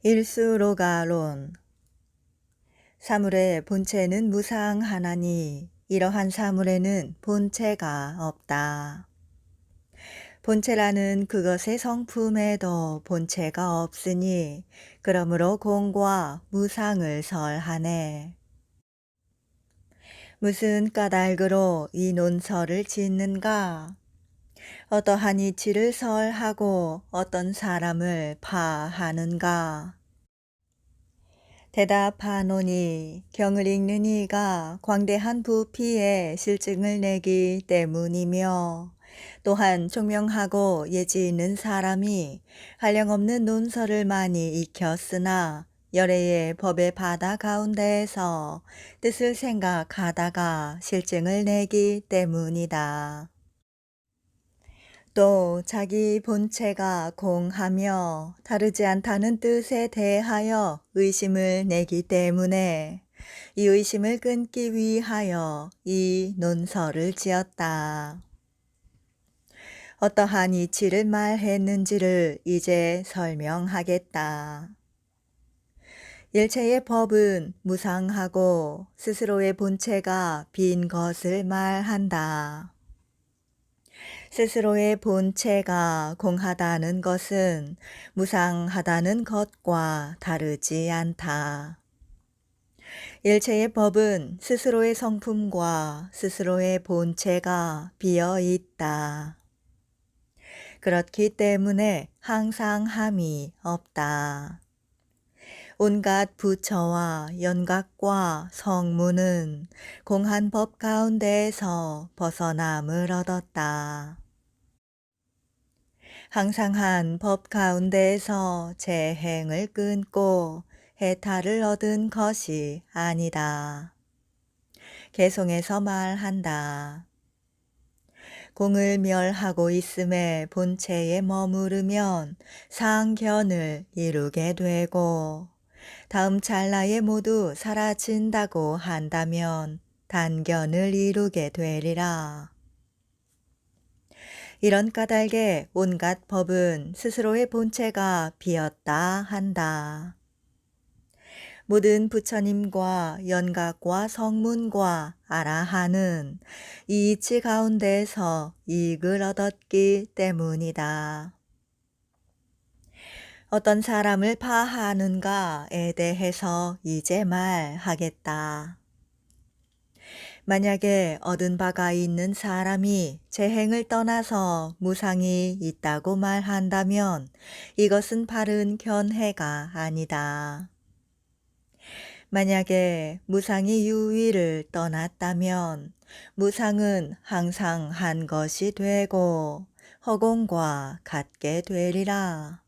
일수로가론. 사물의 본체는 무상하나니 이러한 사물에는 본체가 없다. 본체라는 그것의 성품에도 본체가 없으니 그러므로 공과 무상을 설하네. 무슨 까닭으로 이 논설을 짓는가? 어떠한 이치를 설하고 어떤 사람을 파하는가? 대답하노니 경을 읽는 이가 광대한 부피의 실증을 내기 때문이며 또한 총명하고 예지 있는 사람이 한량없는 논설을 많이 익혔으나 열애의 법의 바다 가운데에서 뜻을 생각하다가 실증을 내기 때문이다. 또 자기 본체가 공하며 다르지 않다는 뜻에 대하여 의심을 내기 때문에 이 의심을 끊기 위하여 이 논설을 지었다. 어떠한 이치를 말했는지를 이제 설명하겠다. 일체의 법은 무상하고 스스로의 본체가 빈 것을 말한다. 스스로의 본체가 공하다는 것은 무상하다는 것과 다르지 않다. 일체의 법은 스스로의 성품과 스스로의 본체가 비어 있다. 그렇기 때문에 항상함이 없다. 온갖 부처와 연각과 성문은 공한 법 가운데에서 벗어남을 얻었다. 항상한 법 가운데에서 재행을 끊고 해탈을 얻은 것이 아니다. 개송해서 말한다. 공을 멸하고 있음에 본체에 머무르면 상견을 이루게 되고 다음 찰나에 모두 사라진다고 한다면 단견을 이루게 되리라. 이런 까닭에 온갖 법은 스스로의 본체가 비었다 한다. 모든 부처님과 연각과 성문과 아라한은 이 이치 가운데에서 이익을 얻었기 때문이다. 어떤 사람을 파하는가에 대해서 이제 말하겠다. 만약에 얻은 바가 있는 사람이 재행을 떠나서 무상이 있다고 말한다면 이것은 바른 견해가 아니다. 만약에 무상이 유의를 떠났다면 무상은 항상 한 것이 되고 허공과 같게 되리라.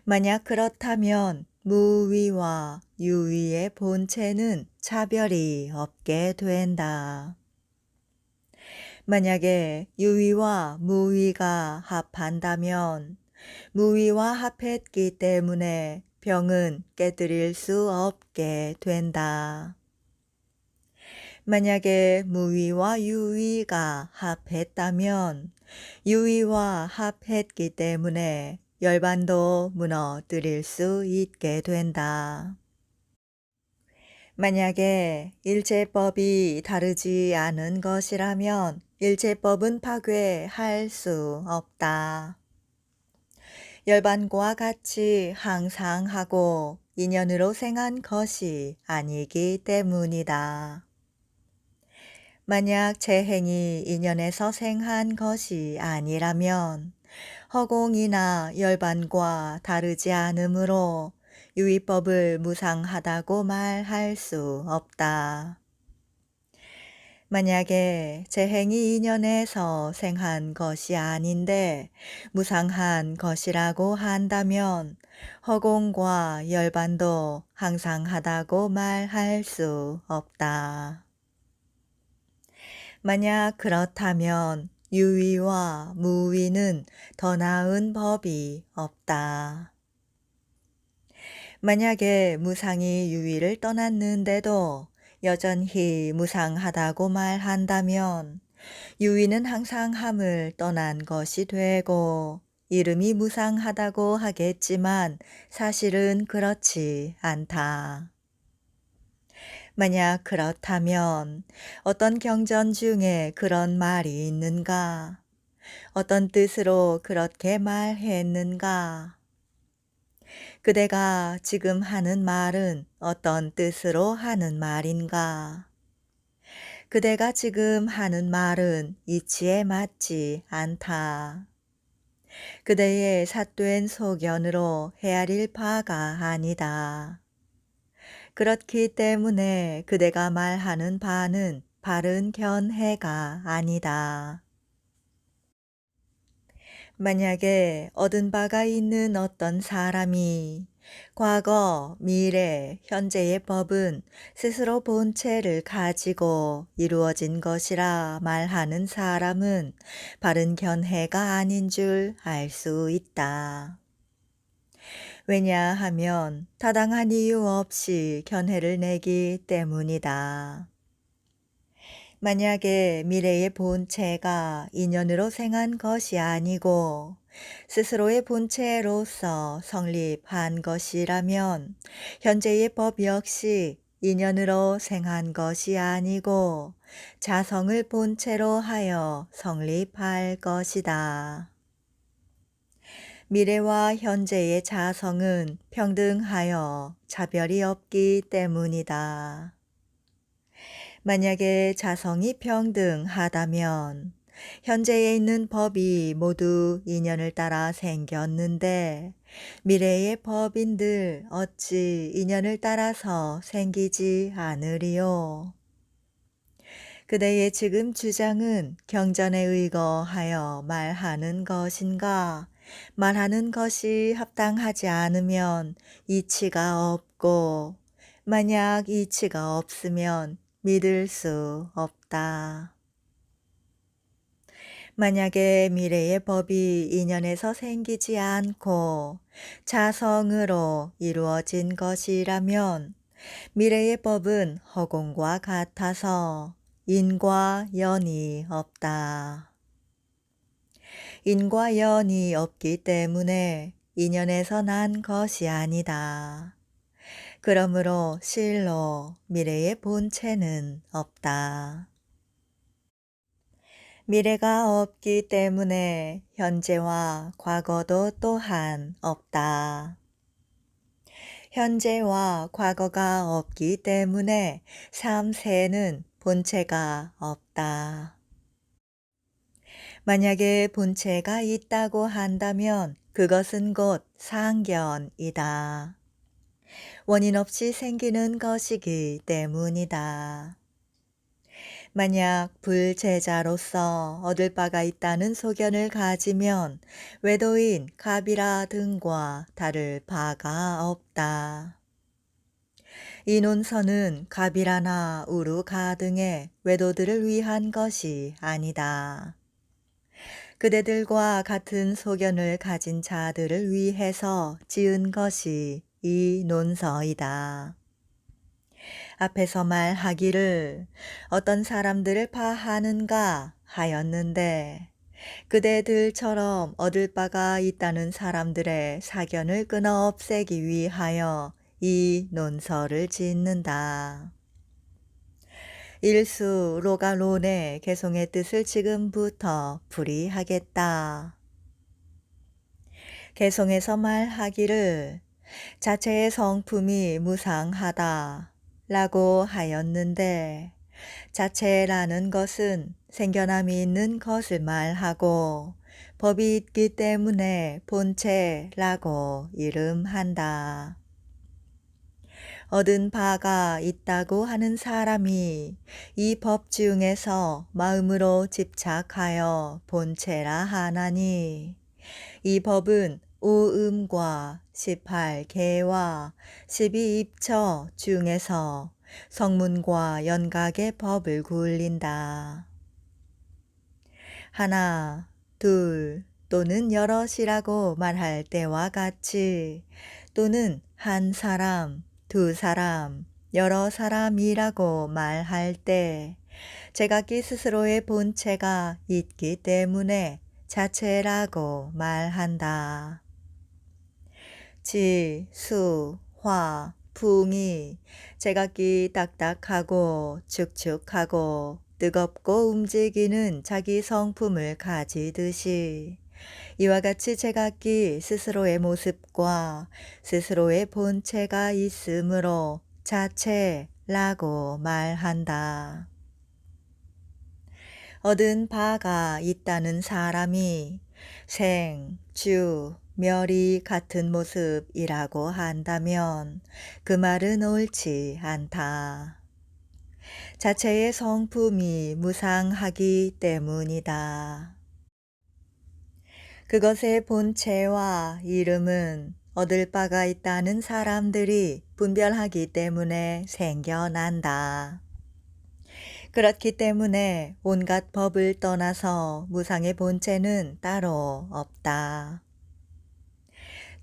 만약 그렇다면 무위와 유위의 본체는 차별이 없게 된다. 만약에 유위와 무위가 합한다면 무위와 합했기 때문에 병은 깨뜨릴 수 없게 된다. 만약에 무위와 유위가 합했다면 유위와 합했기 때문에 열반도 무너뜨릴 수 있게 된다. 만약에 일체법이 다르지 않은 것이라면 일체법은 파괴할 수 없다. 열반과 같이 항상 하고 인연으로 생한 것이 아니기 때문이다. 만약 재행이 인연에서 생한 것이 아니라면 허공이나 열반과 다르지 않으므로 유의법을 무상하다고 말할 수 없다. 만약에 재행이 인연에서 생한 것이 아닌데 무상한 것이라고 한다면 허공과 열반도 항상하다고 말할 수 없다. 만약 그렇다면 유위와 무위는 더 나은 법이 없다. 만약에 무상이 유위를 떠났는데도 여전히 무상하다고 말한다면 유위는 항상함을 떠난 것이 되고 이름이 무상하다고 하겠지만 사실은 그렇지 않다. 만약 그렇다면 어떤 경전 중에 그런 말이 있는가? 어떤 뜻으로 그렇게 말했는가? 그대가 지금 하는 말은 어떤 뜻으로 하는 말인가? 그대가 지금 하는 말은 이치에 맞지 않다. 그대의 삿된 소견으로 헤아릴 바가 아니다. 그렇기 때문에 그대가 말하는 바는 바른 견해가 아니다. 만약에 얻은 바가 있는 어떤 사람이 과거, 미래, 현재의 법은 스스로 본체를 가지고 이루어진 것이라 말하는 사람은 바른 견해가 아닌 줄 알 수 있다. 왜냐하면 타당한 이유 없이 견해를 내기 때문이다. 만약에 미래의 본체가 인연으로 생한 것이 아니고 스스로의 본체로서 성립한 것이라면 현재의 법 역시 인연으로 생한 것이 아니고 자성을 본체로 하여 성립할 것이다. 미래와 현재의 자성은 평등하여 차별이 없기 때문이다. 만약에 자성이 평등하다면 현재에 있는 법이 모두 인연을 따라 생겼는데 미래의 법인들 어찌 인연을 따라서 생기지 않으리요? 그대의 지금 주장은 경전에 의거하여 말하는 것인가? 말하는 것이 합당하지 않으면 이치가 없고 만약 이치가 없으면 믿을 수 없다. 만약에 미래의 법이 인연에서 생기지 않고 자성으로 이루어진 것이라면 미래의 법은 허공과 같아서 인과 연이 없다. 인과 연이 없기 때문에 인연에서 난 것이 아니다. 그러므로 실로 미래의 본체는 없다. 미래가 없기 때문에 현재와 과거도 또한 없다. 현재와 과거가 없기 때문에 삼세는 본체가 없다. 만약에 본체가 있다고 한다면 그것은 곧 상견이다. 원인 없이 생기는 것이기 때문이다. 만약 불제자로서 얻을 바가 있다는 소견을 가지면 외도인 갑이라 등과 다를 바가 없다. 이 논서는 갑이라나 우루가 등의 외도들을 위한 것이 아니다. 그대들과 같은 소견을 가진 자들을 위해서 지은 것이 이 논서이다. 앞에서 말하기를 어떤 사람들을 파하는가 하였는데 그대들처럼 얻을 바가 있다는 사람들의 사견을 끊어 없애기 위하여 이 논서를 짓는다. 일수 로가론의 개송의 뜻을 지금부터 풀이하겠다. 개송에서 말하기를 자체의 성품이 무상하다 라고 하였는데 자체라는 것은 생겨남이 있는 것을 말하고 법이 있기 때문에 본체라고 이름한다. 얻은 바가 있다고 하는 사람이 이 법 중에서 마음으로 집착하여 본체라 하나니 이 법은 오음과 18개와 12입처 중에서 성문과 연각의 법을 굴린다. 하나, 둘 또는 여럿이라고 말할 때와 같이 또는 한 사람, 두 사람, 여러 사람이라고 말할 때 제각기 스스로의 본체가 있기 때문에 자체라고 말한다. 지, 수, 화, 풍이 제각기 딱딱하고 축축하고 뜨겁고 움직이는 자기 성품을 가지듯이 이와 같이 제각기 스스로의 모습과 스스로의 본체가 있으므로 자체라고 말한다. 얻은 바가 있다는 사람이 생, 주, 멸이 같은 모습이라고 한다면 그 말은 옳지 않다. 자체의 성품이 무상하기 때문이다. 그것의 본체와 이름은 얻을 바가 있다는 사람들이 분별하기 때문에 생겨난다. 그렇기 때문에 온갖 법을 떠나서 무상의 본체는 따로 없다.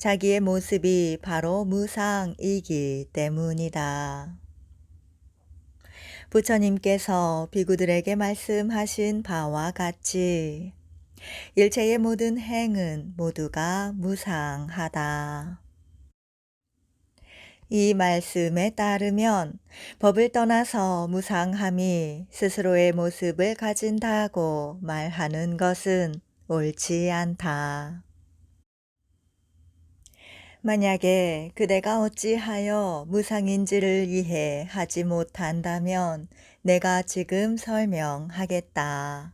자기의 모습이 바로 무상이기 때문이다. 부처님께서 비구들에게 말씀하신 바와 같이 일체의 모든 행은 모두가 무상하다. 이 말씀에 따르면 법을 떠나서 무상함이 스스로의 모습을 가진다고 말하는 것은 옳지 않다. 만약에 그대가 어찌하여 무상인지를 이해하지 못한다면 내가 지금 설명하겠다.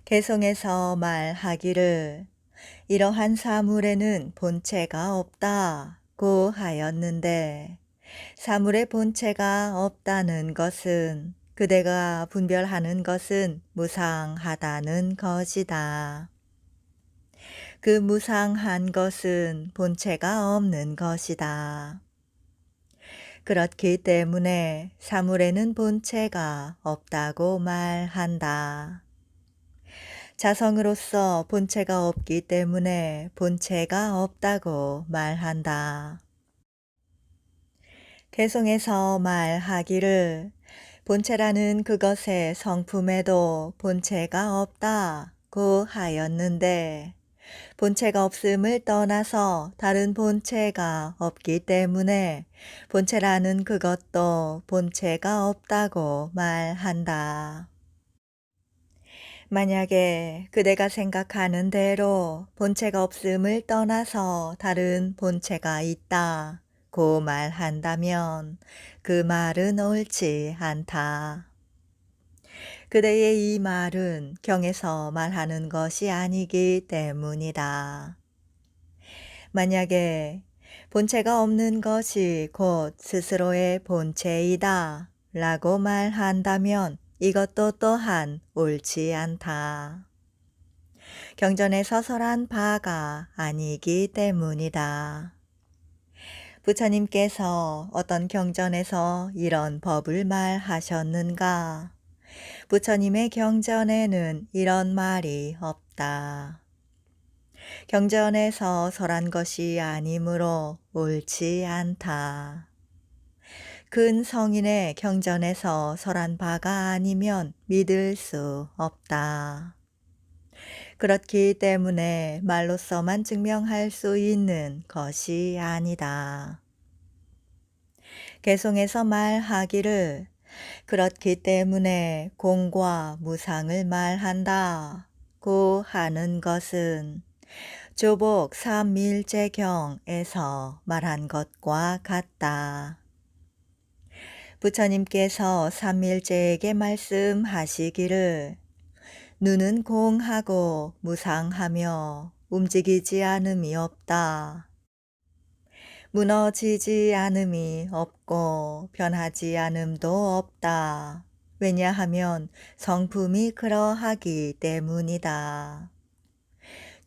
개성에서 말하기를 이러한 사물에는 본체가 없다고 하였는데 사물의 본체가 없다는 것은 그대가 분별하는 것은 무상하다는 것이다. 그 무상한 것은 본체가 없는 것이다. 그렇기 때문에 사물에는 본체가 없다고 말한다. 자성으로서 본체가 없기 때문에 본체가 없다고 말한다. 개성에서 말하기를 본체라는 그것의 성품에도 본체가 없다고 하였는데 본체가 없음을 떠나서 다른 본체가 없기 때문에 본체라는 그것도 본체가 없다고 말한다. 만약에 그대가 생각하는 대로 본체가 없음을 떠나서 다른 본체가 있다고 말한다면 그 말은 옳지 않다. 그대의 이 말은 경에서 말하는 것이 아니기 때문이다. 만약에 본체가 없는 것이 곧 스스로의 본체이다 라고 말한다면 이것도 또한 옳지 않다. 경전에 서설한 바가 아니기 때문이다. 부처님께서 어떤 경전에서 이런 법을 말하셨는가? 부처님의 경전에는 이런 말이 없다. 경전에서 설한 것이 아니므로 옳지 않다. 근 성인의 경전에서 설한 바가 아니면 믿을 수 없다. 그렇기 때문에 말로서만 증명할 수 있는 것이 아니다. 개송에서 말하기를 그렇기 때문에 공과 무상을 말한다고 하는 것은 조복 삼밀제경에서 말한 것과 같다. 부처님께서 삼밀제에게 말씀하시기를 눈은 공하고 무상하며 움직이지 않음이 없다. 무너지지 않음이 없고 변하지 않음도 없다. 왜냐하면 성품이 그러하기 때문이다.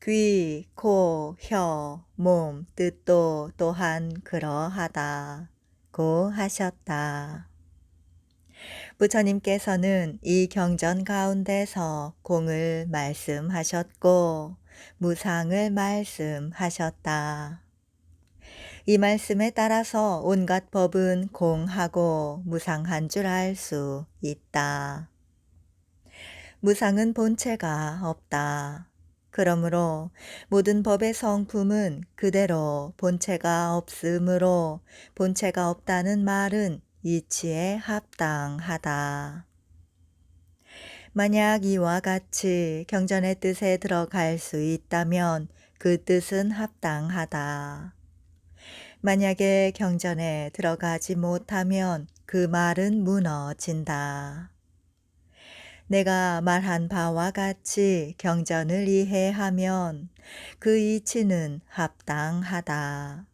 귀, 코, 혀, 몸, 뜻도 또한 그러하다고 하셨다. 부처님께서는 이 경전 가운데서 공을 말씀하셨고 무상을 말씀하셨다. 이 말씀에 따라서 온갖 법은 공하고 무상한 줄 알 수 있다. 무상은 본체가 없다. 그러므로 모든 법의 성품은 그대로 본체가 없으므로 본체가 없다는 말은 이치에 합당하다. 만약 이와 같이 경전의 뜻에 들어갈 수 있다면 그 뜻은 합당하다. 만약에 경전에 들어가지 못하면 그 말은 무너진다. 내가 말한 바와 같이 경전을 이해하면 그 이치는 합당하다.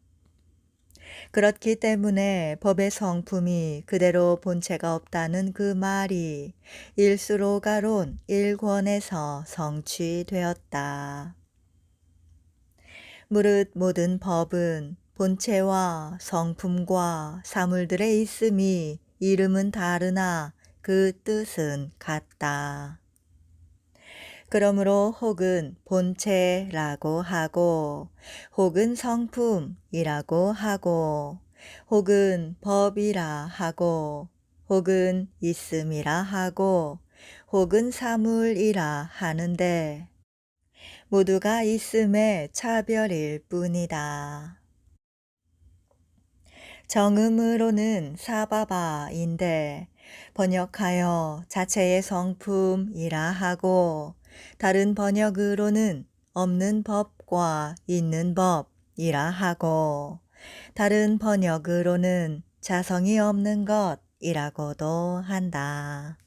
그렇기 때문에 법의 성품이 그대로 본체가 없다는 그 말이 일수로가론 1권에서 성취되었다. 무릇 모든 법은 본체와 성품과 사물들의 있음이 이름은 다르나 그 뜻은 같다. 그러므로 혹은 본체라고 하고 혹은 성품이라고 하고 혹은 법이라 하고 혹은 있음이라 하고 혹은 사물이라 하는데 모두가 있음의 차별일 뿐이다. 정음으로는 사바바인데 번역하여 자체의 성품이라 하고 다른 번역으로는 없는 법과 있는 법이라 하고 다른 번역으로는 자성이 없는 것이라고도 한다.